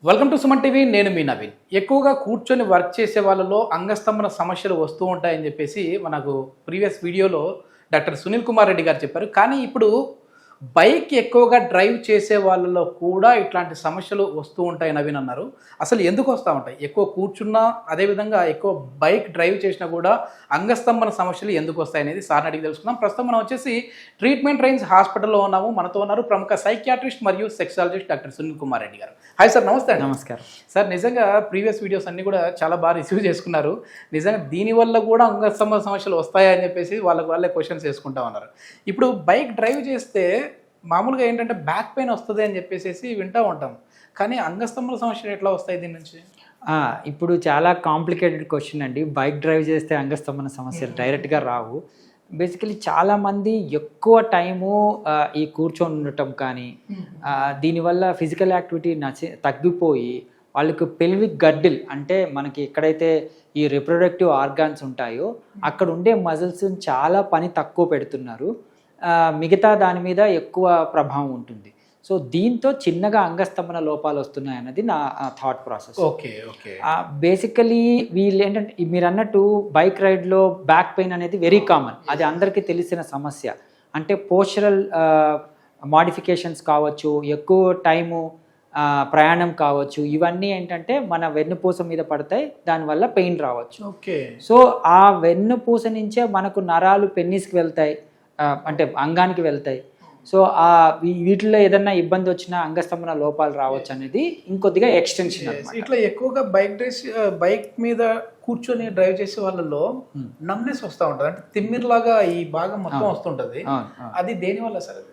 Welcome to Suman TV. నేను మీ నవీన్. ఎక్కువగా కూర్చొని వర్క్ చేసే వాళ్ళలో అంగస్తంభన సమస్యలు వస్తూ ఉంటాయని చెప్పేసి మనకు ప్రీవియస్ వీడియోలో డాక్టర్ సునీల్ కుమార్ రెడ్డి గారు చెప్పారు. కానీ ఇప్పుడు బైక్ ఎక్కువగా డ్రైవ్ చేసే వాళ్ళలో కూడా ఇట్లాంటి సమస్యలు వస్తూ ఉంటాయి నవీన్ అన్నారు. అసలు ఎందుకు వస్తూ ఉంటాయి? ఎక్కువ కూర్చున్నా, అదేవిధంగా ఎక్కువ బైక్ డ్రైవ్ చేసినా కూడా అంగస్తంభన సమస్యలు ఎందుకు వస్తాయి అనేది సార్ని అడిగి తెలుసుకుందాం. ప్రస్తుతం మనం వచ్చేసి ట్రీట్మెంట్ రేంజ్ హాస్పిటల్లో ఉన్నాము. మనతో ఉన్నారు ప్రముఖ సైకియాట్రిస్ట్ మరియు సెక్సాలజిస్ట్ డాక్టర్ సునీల్ కుమార్ రెడ్డి గారు. హాయ్ సార్, నమస్తే. నమస్కారం సార్. నిజంగా ప్రీవియస్ వీడియోస్ అన్నీ కూడా చాలా బాగా రిసీవ్ చేసుకున్నారు. నిజంగా దీనివల్ల కూడా అంగస్తంభన సమస్యలు వస్తాయని చెప్పేసి వాళ్ళే క్వశ్చన్స్ వేసుకుంటా ఉన్నారు. ఇప్పుడు బైక్ డ్రైవ్ చేస్తే మామూలుగా ఏంటంటే బ్యాక్ పెయిన్ వస్తుంది అని చెప్పేసి వింటూ ఉంటాం. కానీ అంగస్తంభన సమస్యలు ఎట్లా వస్తాయి దీని నుంచి? ఇప్పుడు చాలా కాంప్లికేటెడ్ క్వశ్చన్ అండి. బైక్ డ్రైవ్ చేస్తే అంగస్తంభన సమస్యలు డైరెక్ట్గా రావు. బేసికలీ చాలామంది ఎక్కువ టైము ఈ కూర్చొని ఉండటం కానీ దీనివల్ల ఫిజికల్ యాక్టివిటీ తగ్గిపోయి వాళ్ళకు పెల్విక్ గడ్డిల్ అంటే మనకి ఎక్కడైతే ఈ రిప్రొడక్టివ్ ఆర్గాన్స్ ఉంటాయో అక్కడ ఉండే మజిల్స్ చాలా పని తక్కువ పెడుతున్నారు. మిగతా దాని మీద ఎక్కువ ప్రభావం ఉంటుంది. సో దీంతో చిన్నగా అంగస్తంభన లోపాలు వస్తున్నాయి అన్నది నా thought process. Okay okay. Basically వీళ్ళు ఏంటంటే మీరు అన్నట్టు బైక్ రైడ్లో బ్యాక్ పెయిన్ అనేది వెరీ కామన్. అది అందరికీ తెలిసిన సమస్య. అంటే పోస్చరల్ మాడిఫికేషన్స్ కావచ్చు, ఎక్కువ టైము ప్రయాణం కావచ్చు, ఇవన్నీ ఏంటంటే మన వెన్నుపూస మీద పడతాయి, దానివల్ల పెయిన్ రావచ్చు. ఓకే. సో ఆ వెన్నుపూస నుంచే మనకు నరాలు పెన్నిస్కి వెళ్తాయి, అంటే అంగానికి వెళ్తాయి. సో వీటిలో ఏదన్నా ఇబ్బంది వచ్చినా అంగస్తంభన లోపాలు రావచ్చు అనేది ఇంకొద్దిగా ఎక్స్టెన్షన్ అన్నమాట. ఇట్లా ఎక్కువగా బైక్ మీద కూర్చొని డ్రైవ్ చేసే వాళ్ళలో నమ్నెస్ వస్తూ ఉంటుంది, అంటే తిమ్మిర్లాగా ఈ భాగం మొత్తం వస్తుంటది. అది దేనివల్ల సార్?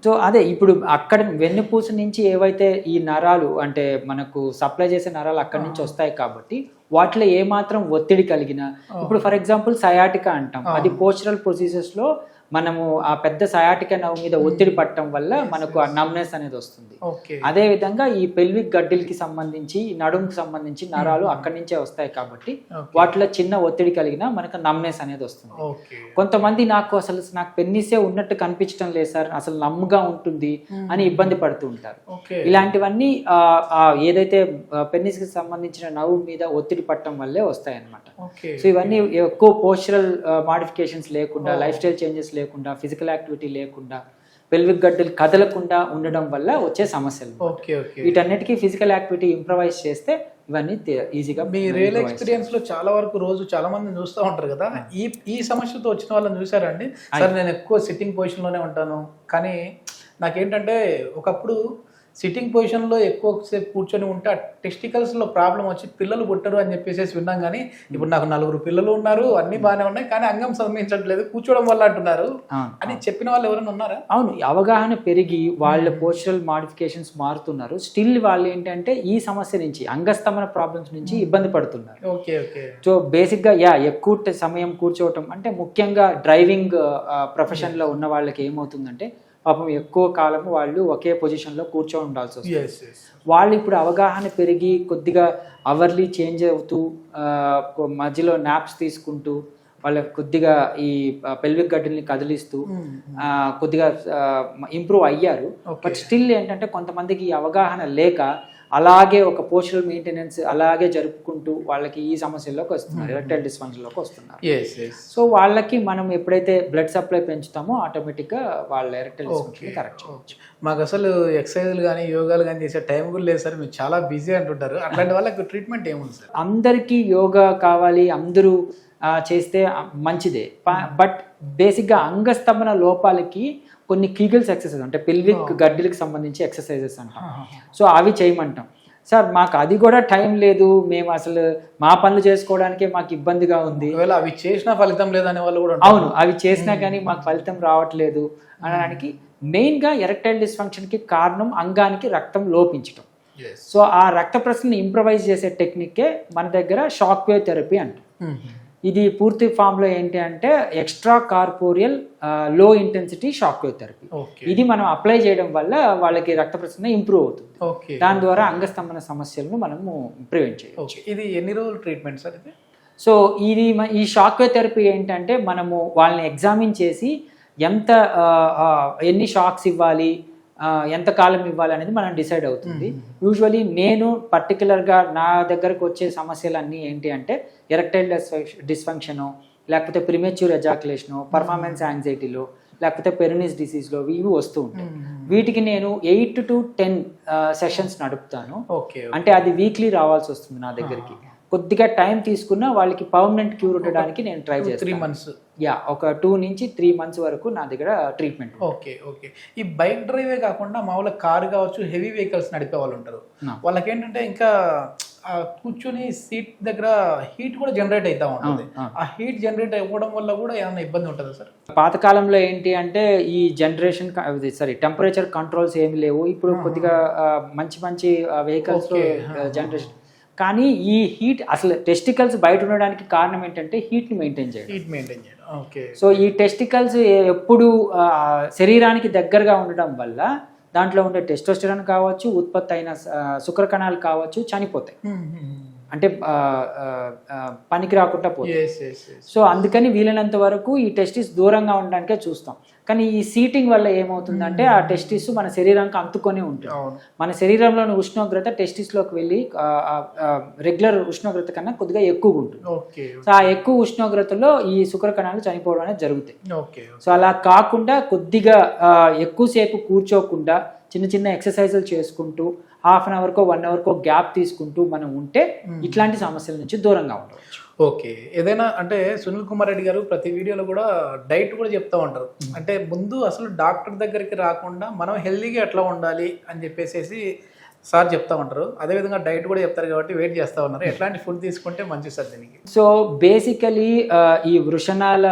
సో అదే ఇప్పుడు అక్కడ వెన్నుపూస నుంచి ఏవైతే ఈ నరాలు అంటే మనకు సప్లై చేసే నరాలు అక్కడి నుంచి వస్తాయి కాబట్టి వాటిలో ఏమాత్రం ఒత్తిడి కలిగిన, ఇప్పుడు ఫర్ ఎగ్జాంపుల్ సయాటికా అంటాం, అది పోస్చరల్ ప్రొసీజర్స్లో మనము ఆ పెద్ద సయాటికా నర్వ్ మీద ఒత్తిడి పట్టడం వల్ల మనకు ఆ నమ్నెస్ అనేది వస్తుంది. అదే విధంగా ఈ పెల్విక్ గడ్డిల్కి సంబంధించి, నడుముకి సంబంధించి నరాలు అక్కడి నుంచే వస్తాయి కాబట్టి వాటిలో చిన్న ఒత్తిడి కలిగిన మనకు నమ్నెస్ అనేది వస్తుంది. కొంతమంది నాకు పెన్నిసే ఉన్నట్టు కనిపించడం లేదు సార్, అసలు నమ్ముగా ఉంటుంది అని ఇబ్బంది పడుతూ ఉంటారు. ఇలాంటివన్నీ ఏదైతే పెన్నిస్కి సంబంధించిన నర్వ్ మీద ఒత్తిడి పట్టడం వల్లే వస్తాయి అన్నమాట. సో ఇవన్నీ ఎక్కువ పోస్చరల్ మాడిఫికేషన్స్ లేకుండా, లైఫ్ స్టైల్ చేంజెస్ లేకుండా, ఫిజికల్ యాక్టివిటీ లేకుండా, పెల్విక్ గడ్డలు కదలకుండా ఉండడం వల్ల వచ్చే సమస్యలు. వీటన్నిటికీ ఫిజికల్ యాక్టివిటీ ఇంప్రవైజ్ చేస్తే ఇవన్నీ ఈజీగా. మీ రియల్ ఎక్స్పీరియన్స్ లో చాలా వరకు రోజు చాలా మంది చూస్తూ ఉంటారు కదా, ఈ సమస్యతో వచ్చిన వాళ్ళని చూసారండి? సార్ నేను ఎక్కువ సిట్టింగ్ పొజిషన్ లోనే ఉంటాను, కానీ నాకేంటంటే ఒకప్పుడు సిట్టింగ్ పొజిషన్లో ఎక్కువసేపు కూర్చొని ఉంటే టెస్టికల్స్లో ప్రాబ్లం వచ్చి పిల్లలు పుట్టరు అని చెప్పేసి విన్నాం. కానీ ఇప్పుడు నాకు 4 పిల్లలు ఉన్నారు, అన్నీ బాగానే ఉన్నాయి, కానీ అంగం సంబంధించట్లేదు, కూర్చోవడం వల్ల అంటున్నారు అని చెప్పిన వాళ్ళు ఎవరైనా ఉన్నారా? అవును, అవగాహన పెరిగి వాళ్ళ పోస్చరల్ మాడిఫికేషన్స్ మారుతున్నారు. స్టిల్ వాళ్ళు ఏంటంటే ఈ సమస్య నుంచి, అంగస్తంభన ప్రాబ్లమ్స్ నుంచి ఇబ్బంది పడుతున్నారు. Okay okay. సో బేసిక్గా ఎక్కువ సమయం కూర్చోవటం అంటే ముఖ్యంగా డ్రైవింగ్ ప్రొఫెషన్లో ఉన్న వాళ్ళకి ఏమవుతుందంటే పాపం ఎక్కువ కాలం వాళ్ళు ఒకే పొజిషన్లో కూర్చొని ఉండాల్సి వస్తుంది. వాళ్ళు ఇప్పుడు అవగాహన పెరిగి కొద్దిగా అవర్లీ చేంజ్ అవుతూ మధ్యలో నాప్స్ తీసుకుంటూ వాళ్ళ కొద్దిగా ఈ పెల్విక్ గడ్డల్ని కదిలిస్తూ కొద్దిగా ఇంప్రూవ్ అయ్యారు. బట్ స్టిల్ ఏంటంటే కొంతమందికి ఈ అవగాహన లేక అలాగే ఒక పోస్చరల్ మెయింటెనెన్స్ అలాగే జరుపుకుంటూ వాళ్ళకి ఈ సమస్యల్లోకి వస్తున్నారు, ఎరెక్టైల్ డిస్ఫంక్షన్లోకి వస్తున్నారు. సో వాళ్ళకి మనం ఎప్పుడైతే బ్లడ్ సప్లై పెంచుతామో ఆటోమేటిక్గా వాళ్ళ ఎరెక్టైల్ డిస్ఫంక్షన్ కరెక్ట్ చేయవచ్చు. మాకు అసలు ఎక్సర్సైజులు కానీ యోగాలు కానీ చేసే టైం కూడా లేదు సార్, మీరు చాలా బిజీ అంటుంటారు. అట్లాంటి వాళ్ళకి ట్రీట్మెంట్ ఏముంది సార్? అందరికీ యోగా కావాలి, అందరూ చేస్తే మంచిదే. బట్ బేసిక్గా అంగస్తంభన లోపాలకి కొన్ని కీగల్స్ ఎక్సర్సైజ్ అంటే పెల్విక్ గడ్డిలకు సంబంధించి ఎక్సర్సైజెస్ అంటాం. సో అవి చేయమంటాం. సార్ మాకు అది కూడా టైం లేదు, మేము అసలు మా పనులు చేసుకోవడానికే మాకు ఇబ్బందిగా ఉంది, అవి చేసినా ఫలితం లేదనే వాళ్ళు కూడా. అవును, అవి చేసినా కానీ మాకు ఫలితం రావట్లేదు అనడానికి మెయిన్గా ఎరెక్టైల్ డిస్ఫంక్షన్కి కారణం అంగానికి రక్తం లోపించడం. సో ఆ రక్త ప్రసరణ ఇంప్రవైజ్ చేసే టెక్నిక్కే మన దగ్గర షాక్ వేవ్ థెరపీ అంటాం. ఇది పూర్తి ఫామ్లో ఏంటి అంటే ఎక్స్ట్రా కార్పోరియల్ లో ఇంటెన్సిటీ షాక్ వేవ్ థెరపీ. ఇది మనం అప్లై చేయడం వల్ల వాళ్ళకి రక్త ప్రసరణ ఇంప్రూవ్ అవుతుంది. దాని ద్వారా అంగస్తంభన సమస్యలను మనము ప్రివెంట్ చేయవచ్చు. ఇది ఎన్ని రోజులు ట్రీట్మెంట్ సార్ ఇది? సో ఈ షాక్ వేవ్ థెరపీ ఏంటంటే మనము వాళ్ళని ఎగ్జామిన్ చేసి ఎన్ని షాక్స్ ఇవ్వాలి, ఎంతకాలం ఇవ్వాలి అనేది మనం డిసైడ్ అవుతుంది. యూజువలీ నేను పర్టికులర్గా నా దగ్గరకు వచ్చే సమస్యలన్నీ ఏంటి అంటే ఎరెక్టైల్ డిస్ఫంక్షను, లేకపోతే ప్రిమెచ్యూర్ ఎజాకులేషను, పర్ఫార్మెన్స్ యాంగ్జైటీలో, లేకపోతే పెరినిస్ డిసీజ్లో ఇవి వస్తూ ఉంటాయి. వీటికి నేను 8 to 10 సెషన్స్ నడుపుతాను. అంటే అది వీక్లీ రావాల్సి వస్తుంది నా దగ్గరికి. కొద్దిగా టైం తీసుకున్నా వాళ్ళకి పర్మనెంట్ క్యూర్ ఉండడానికి నేను ట్రై చేస్తాను. 3 months ఒక 2 నుంచి 3 months వరకు నా దగ్గర ట్రీట్మెంట్. ఓకే. ఈ బైక్ డ్రైవే కాకుండా మామూలుగా కారు కావచ్చు, హెవీ వెహికల్స్ నడిపే వాళ్ళు ఉంటారు. వాళ్ళకి ఏంటంటే ఇంకా కూర్చొని సీట్ దగ్గర హీట్ కూడా జనరేట్ అవుతా ఉంటుంది. ఆ హీట్ జనరేట్ అవ్వడం వల్ల కూడా ఏమైనా ఇబ్బంది ఉంటుందా సార్? పాతకాలంలో ఏంటి అంటే ఈ జనరేషన్ టెంపరేచర్ కంట్రోల్స్ ఏమి లేవు. ఇప్పుడు కొద్దిగా మంచి వెహికల్స్ జనరేషన్. కానీ ఈ హీట్ అసలు టెస్టికల్స్ బయట ఉండడానికి కారణం ఏంటంటే హీట్ని మెయింటైన్ చేయడం. సో ఈ టెస్టికల్స్ ఎప్పుడు శరీరానికి దగ్గరగా ఉండడం వల్ల దాంట్లో ఉండే టెస్టోస్టెరాన్ కావచ్చు, ఉత్పత్తి అయిన శుక్రకణాలు కావచ్చు చనిపోతాయి. అంటే పనికి రాకుండా పోతాయి. సో అందుకని వీలైనంత వరకు ఈ టెస్టిస్ దూరంగా ఉండడానికే చూస్తాం. కానీ ఈ సీటింగ్ వల్ల ఏమవుతుందంటే ఆ టెస్టిస్ మన శరీరానికి అంతుకొని ఉంటుంది. మన శరీరంలోని ఉష్ణోగ్రత టెస్టిస్లోకి వెళ్ళి రెగ్యులర్ ఉష్ణోగ్రత కన్నా కొద్దిగా ఎక్కువగా ఉంటుంది. సో ఆ ఎక్కువ ఉష్ణోగ్రతలో ఈ శుక్రకణాలు చనిపోవడం అనేది జరుగుతాయి. సో అలా కాకుండా కొద్దిగా ఎక్కువసేపు కూర్చోకుండా చిన్న ఎక్సర్సైజులు చేసుకుంటూ హాఫ్ అన్ అవర్కో 1 అవర్కో గ్యాప్ తీసుకుంటూ మనం ఉంటే ఇట్లాంటి సమస్యల నుంచి దూరంగా ఉండవచ్చు. ఓకే. ఏదైనా అంటే సునీల్ కుమార్ రెడ్డి గారు ప్రతి వీడియోలో కూడా డైట్ కూడా చెప్తా ఉంటారు. అంటే ముందు అసలు డాక్టర్ దగ్గరికి రాకుండా మనం హెల్తీగా ఎట్లా ఉండాలి అని చెప్పేసి సార్ చెప్తా ఉంటారు. అదేవిధంగా డైట్ కూడా చెప్తారు కాబట్టి వెయిట్ చేస్తూ ఉన్నారు. ఎట్లాంటి ఫుడ్ తీసుకుంటే మంచి సార్ దీనికి? సో బేసికలీ ఈ వృషణాల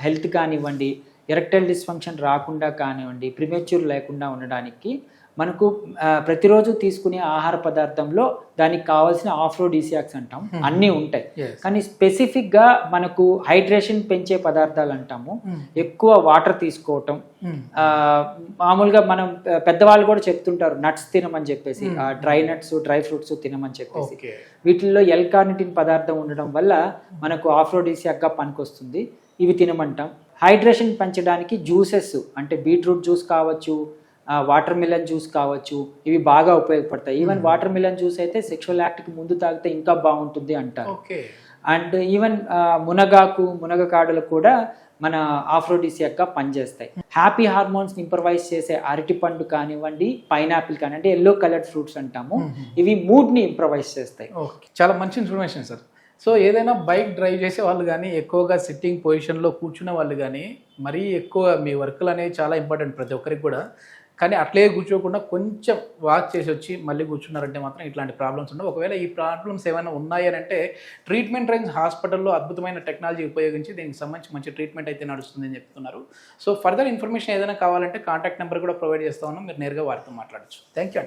హెల్త్ కానివ్వండి, ఎరెక్టైల్ డిస్ఫంక్షన్ రాకుండా కానివ్వండి, ప్రిమెచ్యూర్ లేకుండా ఉండడానికి మనకు ప్రతిరోజు తీసుకునే ఆహార పదార్థంలో దానికి కావాల్సిన ఆఫ్రోడిసియాక్స్ అంటాం, అన్నీ ఉంటాయి. కానీ స్పెసిఫిక్గా మనకు హైడ్రేషన్ పెంచే పదార్థాలు అంటాము. ఎక్కువ వాటర్ తీసుకోవటం, మామూలుగా మనం పెద్దవాళ్ళు కూడా చెప్తుంటారు నట్స్ తినమని చెప్పేసి, డ్రై నట్స్, డ్రై ఫ్రూట్స్ తినమని చెప్పేసి. వీటిల్లో ఎల్-కార్నిటిన్ పదార్థం ఉండడం వల్ల మనకు ఆఫ్రోడిసియాక్గా పనికొస్తుంది. ఇవి తినమంటాం. హైడ్రేషన్ పెంచడానికి జ్యూసెస్ అంటే బీట్రూట్ జ్యూస్ కావచ్చు, వాటర్ మిలన్ జ్యూస్ కావచ్చు, ఇవి బాగా ఉపయోగపడతాయి. ఈవెన్ వాటర్ మిలన్ జ్యూస్ అయితే సెక్షువల్ యాక్ట్కి ముందు తాగితే ఇంకా బాగుంటుంది అంటారు. అండ్ ఈవెన్ మునగకాడలు కూడా మన ఆఫ్రోడిసియాక్గా పనిచేస్తాయి. హ్యాపీ హార్మోన్స్ ఇంప్రవైజ్ చేసే అరటిపండు కానివ్వండి, పైనాపిల్ కానివ్వండి, అంటే ఎల్లో కలర్డ్ ఫ్రూట్స్ అంటాము, ఇవి మూడ్ని ఇంప్రవైజ్ చేస్తాయి. చాలా మంచి ఇన్ఫర్మేషన్ సార్. సో ఏదైనా బైక్ డ్రైవ్ చేసే వాళ్ళు కానీ, ఎక్కువగా సిట్టింగ్ పొజిషన్లో కూర్చునే వాళ్ళు కానీ, మరీ ఎక్కువ మీ వర్క్లు అనేవి చాలా ఇంపార్టెంట్ ప్రతి ఒక్కరికి కూడా. కానీ అట్లే కూర్చోకుండా కొంచెం వాక్ చేసి వచ్చి మళ్ళీ కూర్చున్నారంటే మాత్రం ఇట్లాంటి ప్రాబ్లమ్స్ ఉండవు. ఒకవేళ ఈ ప్రాబ్లమ్స్ ఏమైనా ఉన్నాయని అంటే ట్రీట్మెంట్ రేంజ్ హాస్పిటల్లో అద్భుతమైన టెక్నాలజీ ఉపయోగించి దీనికి సంబంధించి మంచి ట్రీట్మెంట్ అయితే నడుస్తుందని చెప్తున్నారు. సో ఫర్దర్ ఇన్ఫర్మేషన్ ఏదైనా కావాలంటే కాంటాక్ట్ నెంబర్ కూడా ప్రొవైడ్ చేస్తా ఉన్నాం, మీరు నేరుగా వారితో మాట్లాడచ్చు. Thank you.